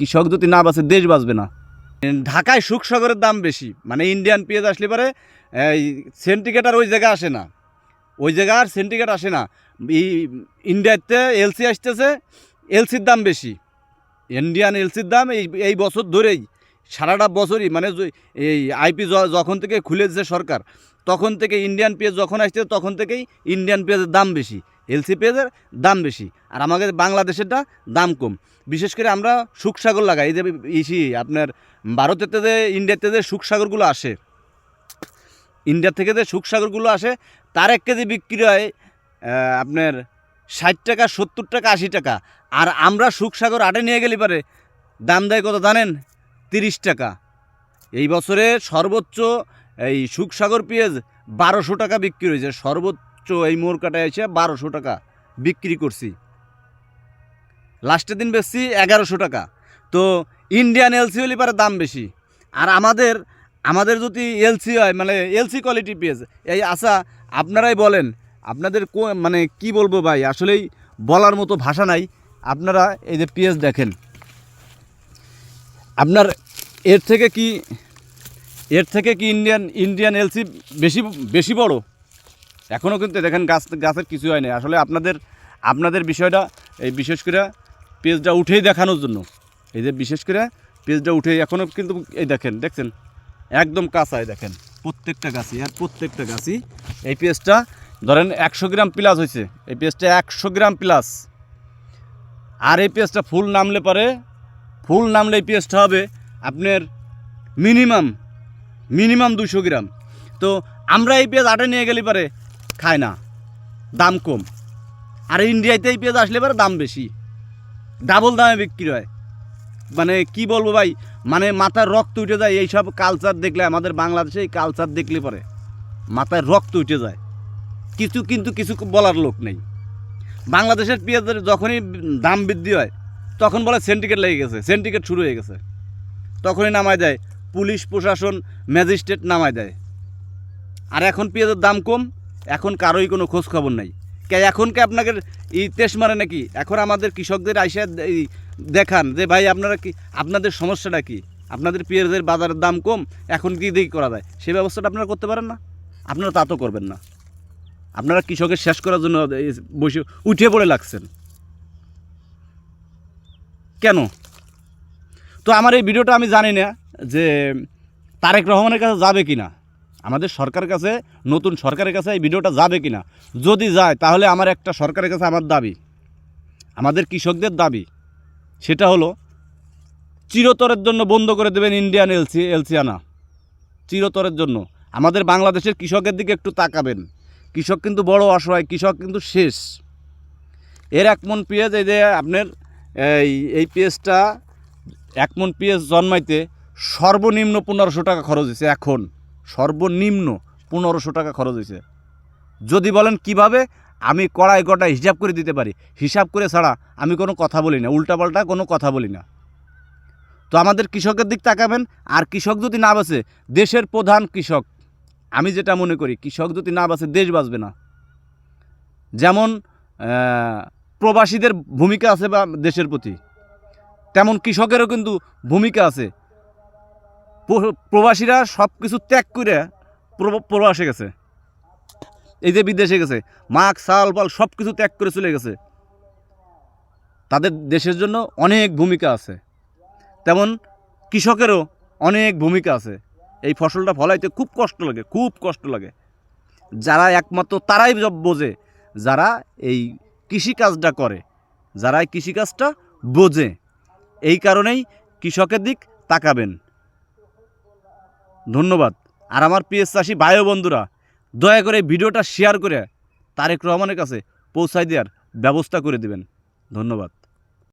কৃষক যদি না বাঁচে দেশ বাঁচবে না। ঢাকায় সুখসাগরের দাম বেশি, মানে ইন্ডিয়ান পেঁয়াজ আসলে পরে এই সেন্টিগ্রেড আর ওই জায়গায় আসে না, ওই জায়গা আর সেন্টিগ্রেড আসে না। ইন্ডিয়াতে এলসি আসতেছে, এলসির দাম বেশি। ইন্ডিয়ান এলসির দাম এই বছর ধরেই সারাটা বছরই, মানে এই আইপি যখন থেকে খুলেছে সরকার তখন থেকে ইন্ডিয়ান পেঁয়াজ যখন আসছে তখন থেকেই ইন্ডিয়ান পেঁয়াজের দাম বেশি, এলসি পেঁয়াজের দাম বেশি। আর আমাদের বাংলাদেশেরটা দাম কম। বিশেষ করে আমরা সুখসাগর লাগাই, এই যে আপনার ভারতেতে যে ইন্ডিয়াতে যে সুখসাগরগুলো আসে, ইন্ডিয়া থেকে যে সুখসাগরগুলো আসে তার 1 কেজি বিক্রি হয় আপনার 60 টাকা, 70 টাকা, 80 টাকা। আর আমরা সুখসাগর আটে নিয়ে গেলে পারে দাম দেয় কত জানেন? 30 টাকা। এই বছরে সর্বোচ্চ এই সুখসাগর পেঁয়াজ 1200 টাকা বিক্রি হয়েছে, সর্বোচ্চ এই মোড় কাটায় এসে 1200 টাকা বিক্রি করছি। লাস্টের দিন বেচছি 1100 টাকা। তো ইন্ডিয়ান এলসি হলে পারে দাম বেশি। আর আমাদের যদি এলসি হয়, মানে এলসি কোয়ালিটি পেঁয়াজ এই আচ্ছা আপনারাই বলেন, আপনাদের মানে কি বলবো ভাই, আসলেই বলার মতো ভাষা নাই। আপনারা এই যে পেঁয়াজ দেখেন, আপনার এর থেকে কি ইন্ডিয়ান এলসি বেশি বড়? এখনও কিন্তু দেখেন গাছের কিছু হয় না। আসলে আপনাদের বিষয়টা এই বিশেষ করে পেঁয়াজটা উঠেই দেখানোর জন্য, এই যে বিশেষ করে পেঁয়াজটা উঠেই এখনও কিন্তু এই দেখছেন একদম কাঁচায় দেখেন প্রত্যেকটা গাছই এই পেঁয়াজটা ধরেন 100 গ্রাম প্লাস হয়েছে, এই পেঁয়াজটা 100 গ্রাম প্লাস। আর এই পেঁয়াজটা ফুল নামলে এই পেঁয়াজটা হবে আপনার মিনিমাম 200 গ্রাম। তো আমরা এই পেঁয়াজ আটে নিয়ে গেলে পারে খায় না, দাম কম। আর ইন্ডিয়াতে এই পেঁয়াজ আসলে পারে দাম বেশি, ডাবল দামে বিক্রি হয়। মানে কি বলবো ভাই, মানে মাথার রক্ত উঠে যায় এইসব কালচার দেখলে। আমাদের বাংলাদেশে এই কালচার দেখলে পরে মাথায় রক্ত উঠে যায়। কিছু বলার লোক নেই। বাংলাদেশের পেঁয়াজের যখনই দাম বৃদ্ধি হয় তখন বলে সেন্টিগ্রেড লেগে গেছে, সেন্টিগ্রেড শুরু হয়ে গেছে, তখনই নামায় দেয় পুলিশ প্রশাসন, ম্যাজিস্ট্রেট নামায় দেয়। আর এখন পেঁয়াজের দাম কম, এখন কারোই কোনো খোঁজ খবর নাই। এখনকে আপনাদের এই তেস মারে নাকি? এখন আমাদের কৃষকদের আইসা দেখান যে ভাই আপনাদের সমস্যাটা কি, আপনাদের পেঁয়াজের বাজারের দাম কম, এখন কি দিকে করা যায় সেই ব্যবস্থাটা আপনারা করতে পারেন না। আপনারা তা তো করবেন না। আপনারা কৃষকের শেষ করার জন্য বসে উঠে পড়ে লাগছেন কেন? তো আমার এই ভিডিওটা আমি জানি না যে তারেক রহমানের কাছে যাবে কি না, আমাদের সরকারের কাছে, নতুন সরকারের কাছে এই ভিডিওটা যাবে কি না। যদি যায় তাহলে আমার একটা সরকারের কাছে আমার দাবি, আমাদের কৃষকদের দাবি, সেটা হলো চিরতরের জন্য বন্ধ করে দেবেন ইন্ডিয়ান এলসি আনা, চিরতরের জন্য। আমাদের বাংলাদেশের কৃষকের দিকে একটু তাকাবেন। কৃষক কিন্তু বড় অসহায়, কৃষক কিন্তু শেষ। এর 1 মণ পেঁয়াজ, এই যে আপনার এই পেঁয়াজটা 1 মণ পেঁয়াজ জন্মাইতে সর্বনিম্ন 1500 টাকা খরচ হয়েছে। এখন সর্বনিম্ন 1500 টাকা খরচ হয়েছে। যদি বলেন কিভাবে, আমি কড়াই হিসাব করে দিতে পারি। হিসাব করে ছাড়া আমি কোনো কথা বলি না, উল্টাপাল্টা কোনো কথা বলি না। তো আমাদের কৃষকের দিক তাকাবেন। আর কৃষক যদি না বাঁচে, দেশের প্রধান কৃষক, আমি যেটা মনে করি, কৃষক যদি না বাঁচে দেশ বাঁচবে না। যেমন প্রবাসীদের ভূমিকা আছে বা দেশের প্রতি, তেমন কৃষকেরও কিন্তু ভূমিকা আছে। প্রবাসীরা সব কিছু ত্যাগ করে প্রবাসে গেছে, এই যে বিদেশে গেছে, মাছ চাল পাল সব কিছু ত্যাগ করে চলে গেছে। তাদের দেশের জন্য অনেক ভূমিকা আছে, তেমন কৃষকেরও অনেক ভূমিকা আছে। এই ফসলটা ফলাইতে খুব কষ্ট লাগে। যারা একমাত্র তারাই বোঝে, যারা এই কৃষিকাজটা করে, যারা এই কৃষিকাজটা বোঝে। এই কারণেই কৃষকের দিক তাকাবেন। ধন্যবাদ। আর আমার পেঁয়াজ চাষি ভাই ও বন্ধুরা, দয়া করে ভিডিওটা শেয়ার করে তারেক রহমানের কাছে পৌঁছায় দেওয়ার ব্যবস্থা করে দেবেন। ধন্যবাদ।